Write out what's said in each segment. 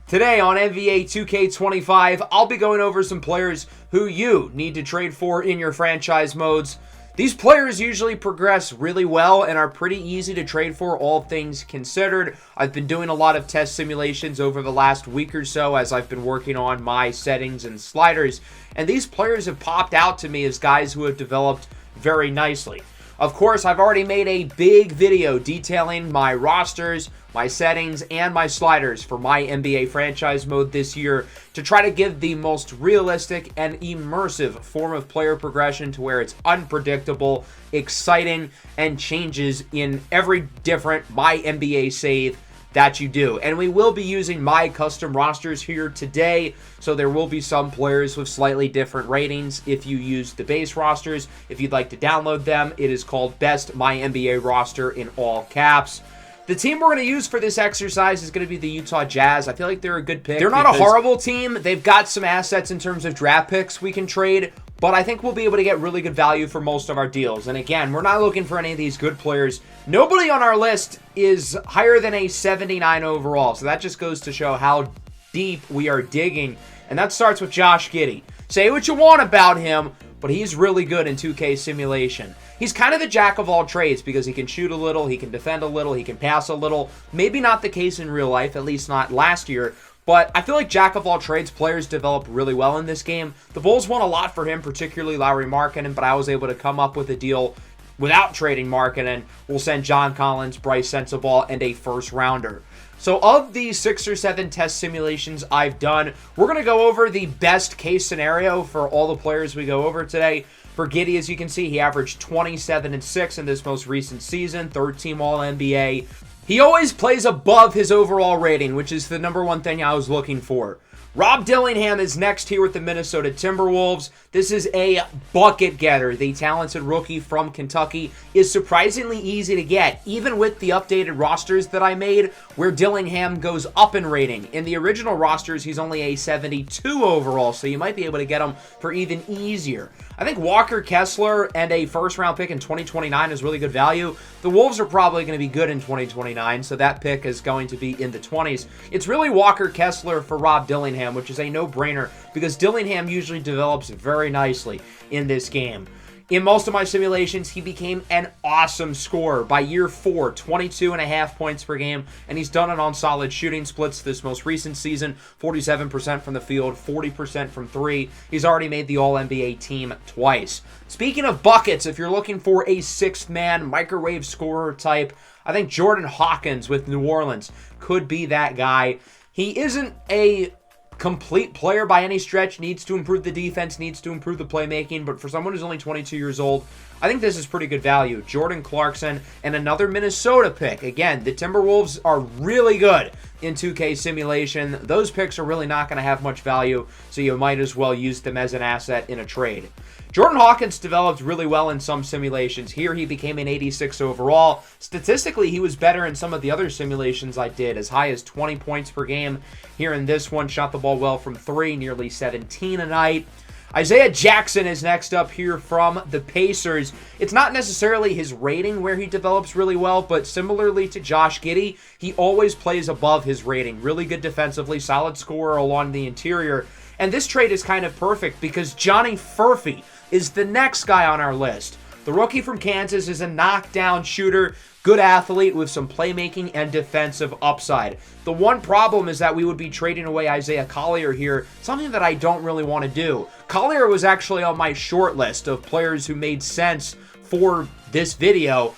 Today on NBA 2K25, I'll be going over some players who you need to trade for in your franchise modes. These players usually progress really well and are pretty easy to trade for, all things considered. I've been doing a lot of test simulations over the last week or so as I've been working on my settings and sliders, and these players have popped out to me as guys who have developed very nicely. Of course, I've already made a big video detailing my rosters, my settings, and my sliders for MyNBA Franchise Mode this year to try to give the most realistic and immersive form of player progression to where it's unpredictable, exciting, and changes in every different MyNBA save that you do. And we will be using my custom rosters here today, so there will be some players with slightly different ratings if you use the base rosters. If you'd like to download them, it is called Best MyNBA Roster in all caps. The team we're going to use for this exercise is going to be the Utah Jazz. I feel like they're a good pick. They're not a horrible team. They've got some assets in terms of draft picks we can trade, but I think we'll be able to get really good value for most of our deals. And again, we're not looking for any of these good players. Nobody on our list is higher than a 79 overall, so that just goes to show how deep we are digging. And that starts with Josh Giddey. Say what you want about him, but he's really good in 2K simulation. He's kind of the jack of all trades because he can shoot a little, he can defend a little, he can pass a little. Maybe not the case in real life, at least not last year. But I feel like jack of all trades players develop really well in this game. The Bulls won a lot for him, particularly Lauri Markkanen, but I was able to come up with a deal without trading Markkanen. We'll send John Collins, Bryce Sensabaugh, and a first rounder. So of these 6 or 7 test simulations I've done, we're going to go over the best case scenario for all the players we go over today. For Giddey, as you can see, he averaged 27 and 6 in this most recent season, third-team All-NBA. He always plays above his overall rating, which is the number one thing I was looking for. Rob Dillingham is next here with the Minnesota Timberwolves. This is a bucket getter. The talented rookie from Kentucky is surprisingly easy to get, even with the updated rosters that I made, where Dillingham goes up in rating. In the original rosters, he's only a 72 overall, so you might be able to get him for even easier. I think Walker Kessler and a first-round pick in 2029 is really good value. The Wolves are probably going to be good in 2029, so that pick is going to be in the 20s. It's really Walker Kessler for Rob Dillingham, which is a no-brainer because Dillingham usually develops very nicely in this game. In most of my simulations, he became an awesome scorer. By year 4, 22.5 points per game, and he's done it on solid shooting splits this most recent season, 47% from the field, 40% from 3. He's already made the All-NBA team twice. Speaking of buckets, if you're looking for a sixth-man microwave scorer type, I think Jordan Hawkins with New Orleans could be that guy. He isn't a complete player by any stretch, needs to improve the defense, needs to improve the playmaking, but for someone who's only 22 years old, I think this is pretty good value. Jordan Clarkson and another Minnesota pick. Again, the Timberwolves are really good in 2K simulation. Those picks are really not going to have much value, so you might as well use them as an asset in a trade. Jordan Hawkins developed really well in some simulations. Here he became an 86 overall. Statistically, he was better in some of the other simulations I did, as high as 20 points per game. Here in this one, shot the ball well from 3, nearly 17 a night. Isaiah Jackson is next up here from the Pacers. It's not necessarily his rating where he develops really well, but similarly to Josh Giddey, he always plays above his rating. Really good defensively, solid scorer along the interior. And this trade is kind of perfect because Johnny Furphy is the next guy on our list. The rookie from Kansas is a knockdown shooter, good athlete with some playmaking and defensive upside. The one problem is that we would be trading away Isaiah Collier here, something that I don't really want to do. Collier was actually on my short list of players who made sense for this video,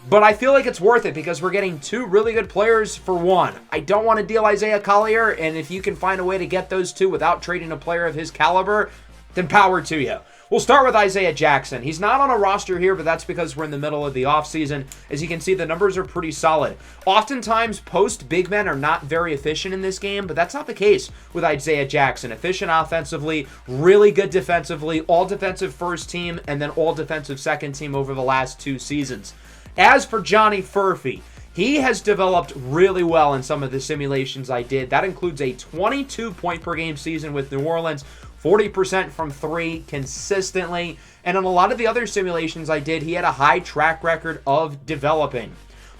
but I feel like it's worth it because we're getting 2 really good players for 1. I don't want to deal Isaiah Collier, and if you can find a way to get those 2 without trading a player of his caliber, then power to you. We'll start with Isaiah Jackson. He's not on a roster here, but that's because we're in the middle of the offseason. As you can see, the numbers are pretty solid. Oftentimes, post big men are not very efficient in this game, but that's not the case with Isaiah Jackson. Efficient offensively, really good defensively, all defensive first team, and then all defensive second team over the last 2 seasons. As for Johnny Furphy, he has developed really well in some of the simulations I did. That includes a 22-point-per-game season with New Orleans, 40% from 3 consistently, and in a lot of the other simulations I did, he had a high track record of developing.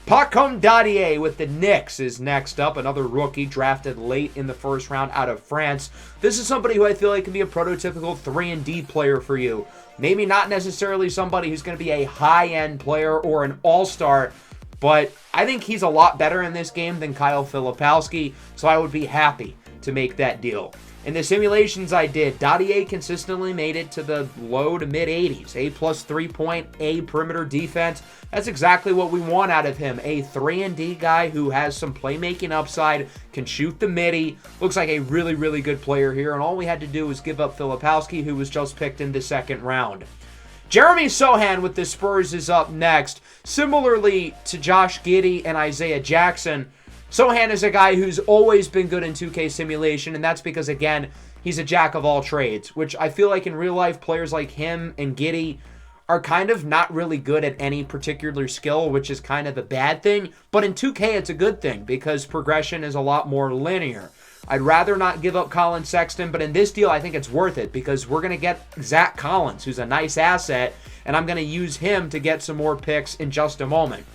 Pacom Dadier with the Knicks is next up, another rookie drafted late in the first round out of France. This is somebody who I feel like can be a prototypical 3-and-D player for you. Maybe not necessarily somebody who's going to be a high-end player or an all-star, but I think he's a lot better in this game than Kyle Filipowski, so I would be happy to make that deal. In the simulations I did, Dadier consistently made it to the low to mid 80s. A+ 3-point, A perimeter defense. That's exactly what we want out of him. A 3-and-D guy who has some playmaking upside, can shoot the midi. Looks like a really, really good player here. And all we had to do was give up Filipowski, who was just picked in the second round. Jeremy Sochan with the Spurs is up next. Similarly to Josh Giddey and Isaiah Jackson, Sochan is a guy who's always been good in 2K simulation, and that's because, again, he's a jack of all trades, which I feel like in real life, players like him and Giddey are kind of not really good at any particular skill, which is kind of a bad thing. But in 2K, it's a good thing because progression is a lot more linear. I'd rather not give up Colin Sexton, but in this deal, I think it's worth it because we're going to get Zach Collins, who's a nice asset, and I'm going to use him to get some more picks in just a moment.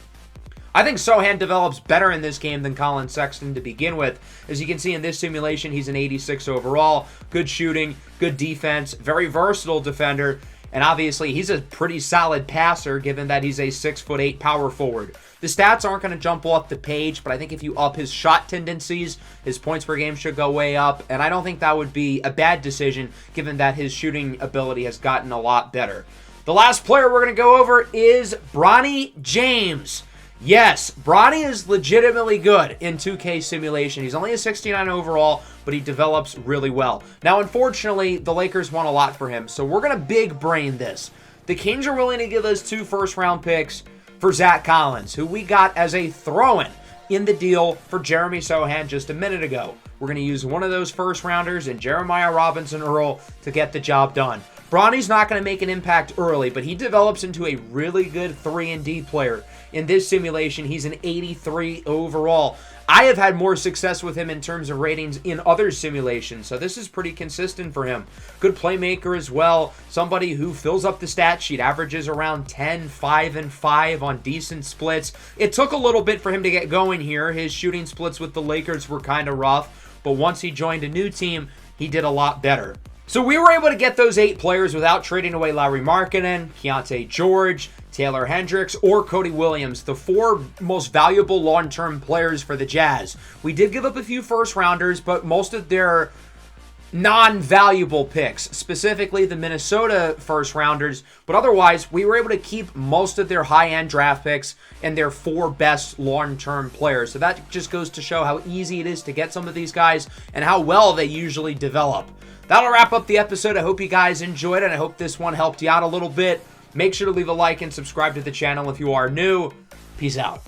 I think Sochan develops better in this game than Colin Sexton to begin with. As you can see in this simulation, he's an 86 overall. Good shooting, good defense, very versatile defender. And obviously, he's a pretty solid passer given that he's a 6'8" power forward. The stats aren't going to jump off the page, but I think if you up his shot tendencies, his points per game should go way up. And I don't think that would be a bad decision given that his shooting ability has gotten a lot better. The last player we're going to go over is Bronny James. Yes, Bronny is legitimately good in 2K simulation. He's only a 69 overall, but he develops really well. Now, unfortunately, the Lakers want a lot for him, so we're going to big brain this. The Kings are willing to give us 2 first-round picks for Zach Collins, who we got as a throw-in in the deal for Jeremy Sochan just a minute ago. We're going to use one of those first-rounders and Jeremiah Robinson-Earl to get the job done. Bronny's not going to make an impact early, but he develops into a really good 3-and-D player. In this simulation, he's an 83 overall. I have had more success with him in terms of ratings in other simulations, so this is pretty consistent for him. Good playmaker as well. Somebody who fills up the stat sheet, averages around 10, 5, and 5 on decent splits. It took a little bit for him to get going here. His shooting splits with the Lakers were kind of rough, but once he joined a new team, he did a lot better. So we were able to get those 8 players without trading away Lauri Markkanen, Keontae George, Taylor Hendricks, or Cody Williams, the 4 most valuable long-term players for the Jazz. We did give up a few first-rounders, but most of their non-valuable picks, specifically the Minnesota first-rounders, but otherwise, we were able to keep most of their high-end draft picks and their 4 best long-term players. So that just goes to show how easy it is to get some of these guys and how well they usually develop. That'll wrap up the episode. I hope you guys enjoyed it. I hope this one helped you out a little bit. Make sure to leave a like and subscribe to the channel if you are new. Peace out.